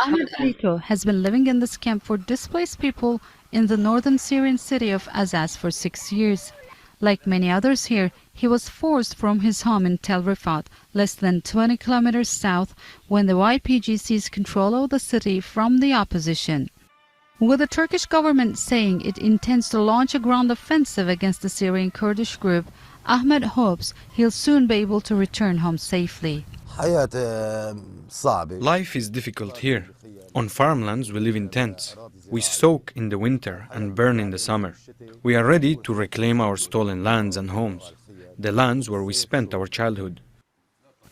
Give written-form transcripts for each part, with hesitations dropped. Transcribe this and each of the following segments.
Ahmed Alito has been living in this camp for displaced people in the northern Syrian city of Azaz for 6 years. Like many others here, he was forced from his home in Tel Rifat, less than 20 kilometers south, when the YPG seized control of the city from the opposition. With the Turkish government saying it intends to launch a ground offensive against the Syrian Kurdish group, Ahmed hopes he'll soon be able to return home safely. Life is difficult here. On farmlands we live in tents. We soak in the winter and burn in the summer. We are ready to reclaim our stolen lands and homes, the lands where we spent our childhood.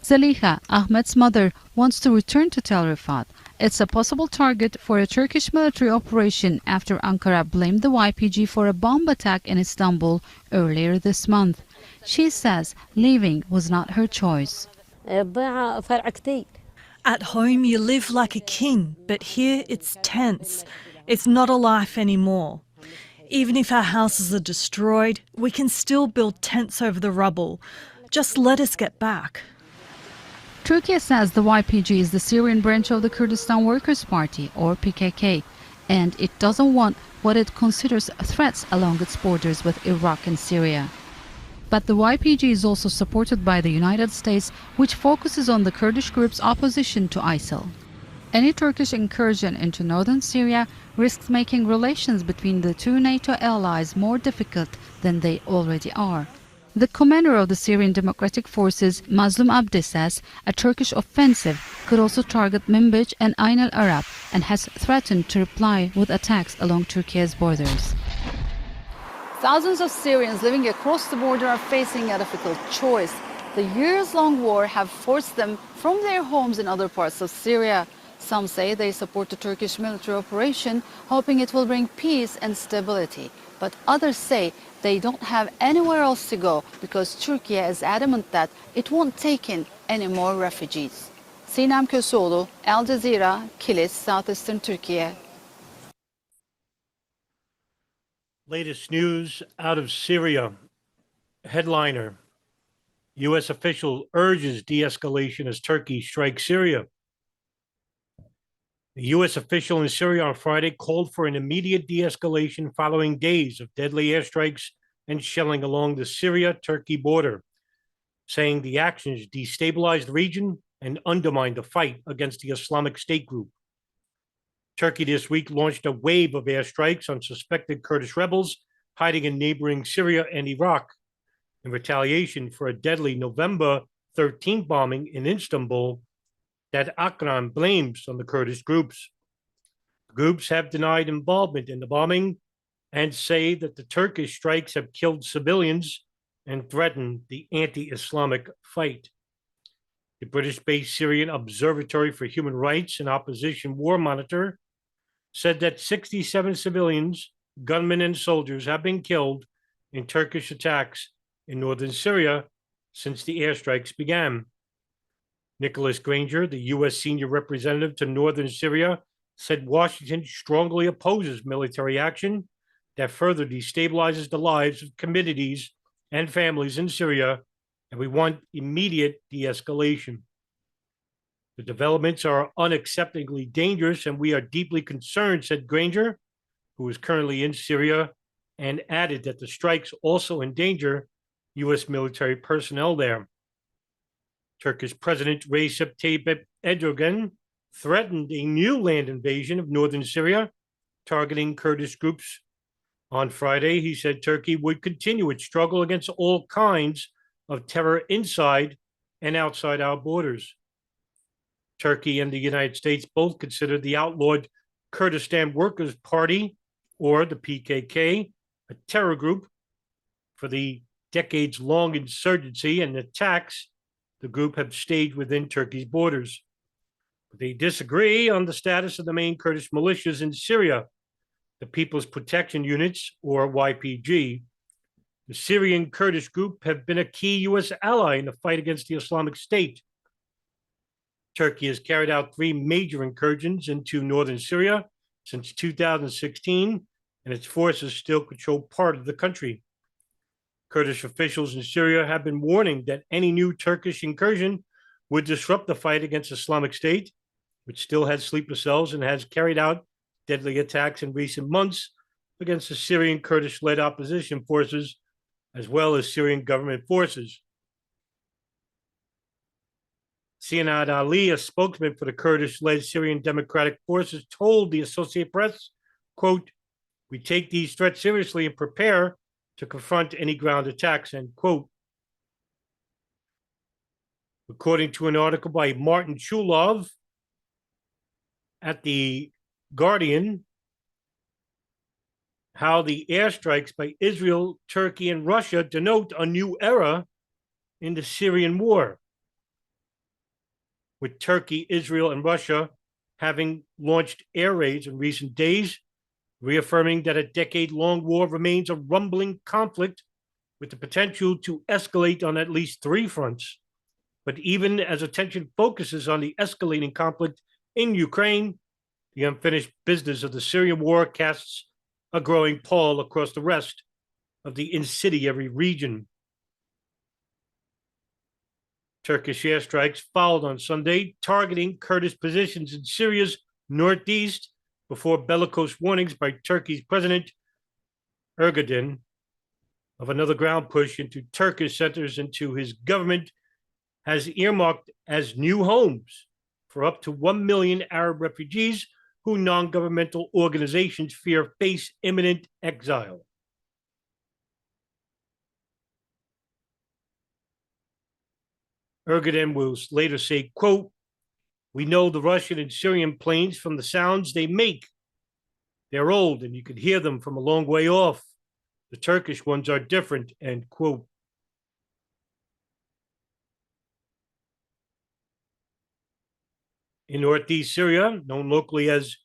Zaliha, Ahmed's mother, wants to return to Tel Rifat. It's a possible target for a Turkish military operation after Ankara blamed the YPG for a bomb attack in Istanbul earlier this month. She says leaving was not her choice. At home you live like a king, but here it's tense. It's not a life anymore. Even if our houses are destroyed, we can still build tents over the rubble. Just let us get back. Turkey says the YPG is the Syrian branch of the Kurdistan Workers' Party, or PKK, and it doesn't want what it considers threats along its borders with Iraq and Syria. But the YPG is also supported by the United States, which focuses on the Kurdish group's opposition to ISIL. Any Turkish incursion into northern Syria risks making relations between the two NATO allies more difficult than they already are. The commander of the Syrian Democratic Forces, Mazlum Abdi, says a Turkish offensive could also target Manbij and Ain al-Arab and has threatened to reply with attacks along Turkey's borders. Thousands of Syrians living across the border are facing a difficult choice. The years-long war have forced them from their homes in other parts of Syria. Some say they support the Turkish military operation, hoping it will bring peace and stability. But others say they don't have anywhere else to go because Turkey is adamant that it won't take in any more refugees. Sinem Köseoğlu, Al Jazeera, Kilis, Southeastern Turkey. Latest news out of Syria. Headliner: U.S. official urges de-escalation as Turkey strikes Syria. The U.S. official in Syria on Friday called for an immediate de-escalation following days of deadly airstrikes and shelling along the Syria-Turkey border, saying the actions destabilize the region and undermine the fight against the Islamic State group. Turkey this week launched a wave of airstrikes on suspected Kurdish rebels hiding in neighboring Syria and Iraq in retaliation for a deadly November 13 bombing in Istanbul that Akran blames on the Kurdish groups. The groups have denied involvement in the bombing and say that the Turkish strikes have killed civilians and threatened the anti-Islamic fight. The British-based Syrian Observatory for Human Rights and Opposition War Monitor said that 67 civilians, gunmen, and soldiers have been killed in Turkish attacks in northern Syria since the airstrikes began. Nicholas Granger, the U.S. senior representative to northern Syria, said Washington strongly opposes military action that further destabilizes the lives of communities and families in Syria, and we want immediate de-escalation. The developments are unacceptably dangerous, and we are deeply concerned, said Granger, who is currently in Syria, and added that the strikes also endanger U.S. military personnel there. Turkish President Recep Tayyip Erdogan threatened a new land invasion of northern Syria, targeting Kurdish groups. On Friday, he said Turkey would continue its struggle against all kinds of terror inside and outside our borders. Turkey and the United States both consider the outlawed Kurdistan Workers' Party, or the PKK, a terror group for the decades-long insurgency and attacks the group have staged within Turkey's borders. But they disagree on the status of the main Kurdish militias in Syria, the People's Protection Units, or YPG. The Syrian Kurdish group have been a key U.S. ally in the fight against the Islamic State. Turkey has carried out 3 major incursions into northern Syria since 2016, and its forces still control part of the country. Kurdish officials in Syria have been warning that any new Turkish incursion would disrupt the fight against Islamic State which still has sleeper cells and has carried out deadly attacks in recent months against the Syrian Kurdish-led opposition forces, as well as Syrian government forces. Sianad Ali, a spokesman for the Kurdish-led Syrian Democratic Forces, told the Associated Press, quote, "We take these threats seriously and prepare to confront any ground attacks," end quote. According to an article by Martin Chulov at The Guardian, how the airstrikes by Israel, Turkey, and Russia denote a new era in the Syrian war, with Turkey, Israel, and Russia having launched air raids in recent days, reaffirming that a decade-long war remains a rumbling conflict with the potential to escalate on at least three fronts. But even as attention focuses on the escalating conflict in Ukraine, the unfinished business of the Syrian war casts a growing pall across the rest of the incendiary region. Turkish airstrikes followed on Sunday, targeting Kurdish positions in Syria's northeast before bellicose warnings by Turkey's President Erdogan of another ground push into Turkish centers into his government has earmarked as new homes for up to 1 million Arab refugees who non-governmental organizations fear face imminent exile. Erdogan will later say, quote, "We know the Russian and Syrian planes from the sounds they make. They're old and you can hear them from a long way off. The Turkish ones are different," end quote. In northeast Syria, known locally as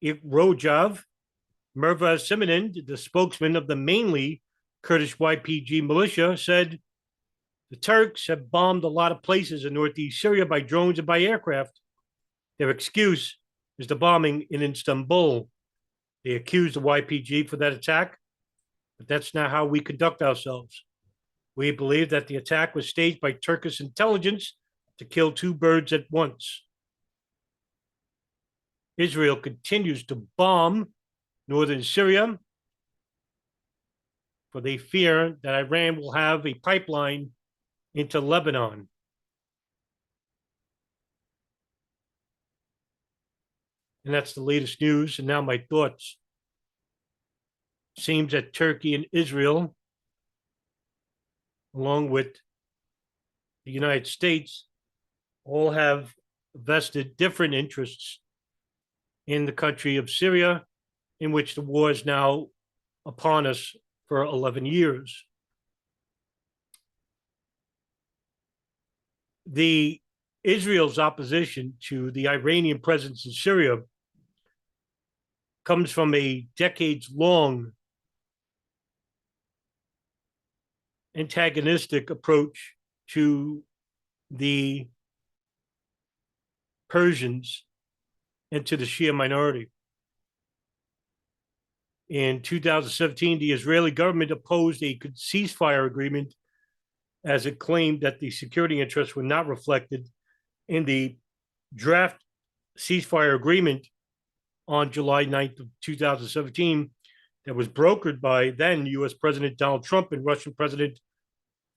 Rojava, Merva Simonind, the spokesman of the mainly Kurdish YPG militia, said, "The Turks have bombed a lot of places in northeast Syria by drones and by aircraft. Their excuse is the bombing in Istanbul. They accused the YPG for that attack, but that's not how we conduct ourselves. We believe that the attack was staged by Turkish intelligence to kill two birds at once." Israel continues to bomb northern Syria, for they fear that Iran will have a pipeline into Lebanon. And that's the latest news. And now my thoughts. Seems that Turkey and Israel, along with the United States, all have vested different interests in the country of Syria, in which the war is now upon us for 11 years. The Israel's opposition to the Iranian presence in Syria comes from a decades-long antagonistic approach to the Persians and to the Shia minority. In 2017, the Israeli government opposed a ceasefire agreement as it claimed that the security interests were not reflected in the draft ceasefire agreement on July 9th of 2017 that was brokered by then U.S. President Donald Trump and Russian President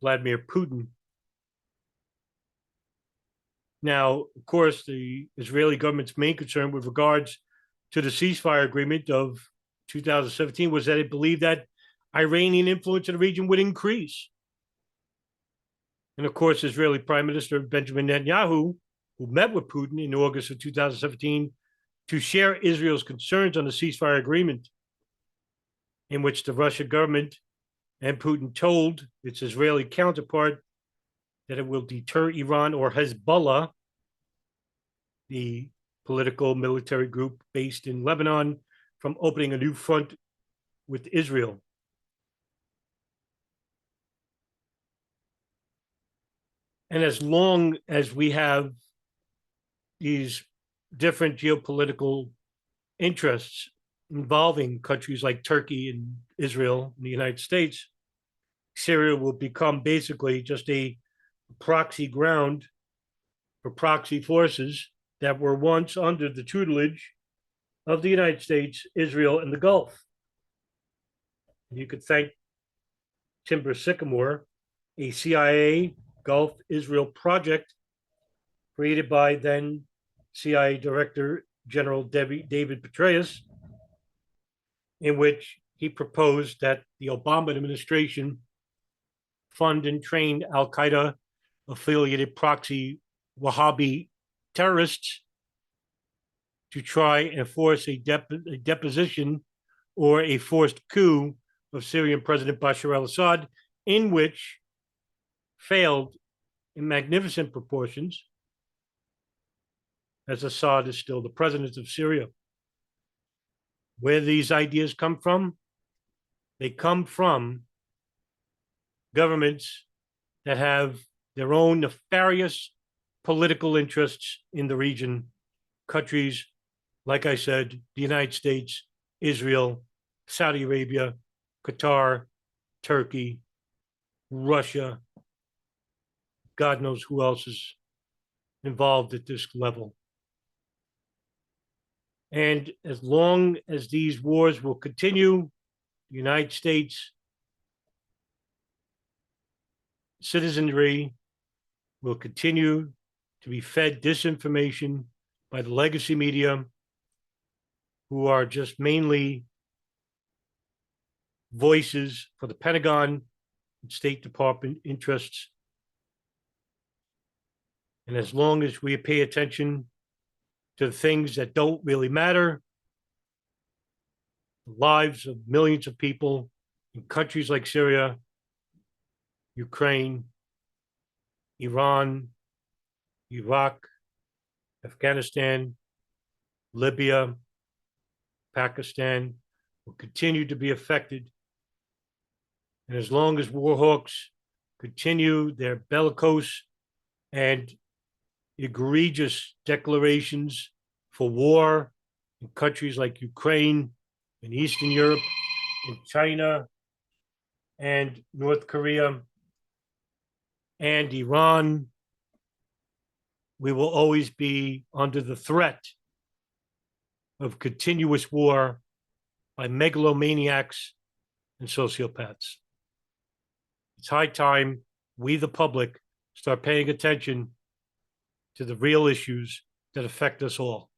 Vladimir Putin. Now, of course, the Israeli government's main concern with regards to the ceasefire agreement of 2017 was that it believed that Iranian influence in the region would increase. And of course, Israeli Prime Minister Benjamin Netanyahu, who met with Putin in August of 2017 to share Israel's concerns on the ceasefire agreement, in which the Russian government and Putin told its Israeli counterpart that it will deter Iran or Hezbollah, the political military group based in Lebanon, from opening a new front with Israel. And as long as we have these different geopolitical interests involving countries like Turkey and Israel and the United States, Syria will become basically just a proxy ground for proxy forces that were once under the tutelage of the United States, Israel, and the Gulf. You could thank Timber Sycamore, a CIA Gulf Israel project created by then CIA Director General David Petraeus, in which he proposed that the Obama administration fund and train Al Qaeda affiliated proxy Wahhabi terrorists to try and force a deposition or a forced coup of Syrian President Bashar al-Assad, in which failed in magnificent proportions, as Assad is still the president of Syria. Where these ideas come from? They come from governments that have their own nefarious political interests in the region, countries, like I said, the United States, Israel, Saudi Arabia, Qatar, Turkey, Russia, God knows who else is involved at this level. And as long as these wars will continue, the United States citizenry will continue to be fed disinformation by the legacy media, who are just mainly voices for the Pentagon and State Department interests. And as long as we pay attention to the things that don't really matter, the lives of millions of people in countries like Syria, Ukraine, Iran, Iraq, Afghanistan, Libya, Pakistan will continue to be affected. And as long as war hawks continue their bellicose and egregious declarations for war in countries like Ukraine and Eastern Europe and China and North Korea and Iran, we will always be under the threat of continuous war by megalomaniacs and sociopaths. It's high time we, the public, start paying attention to the real issues that affect us all.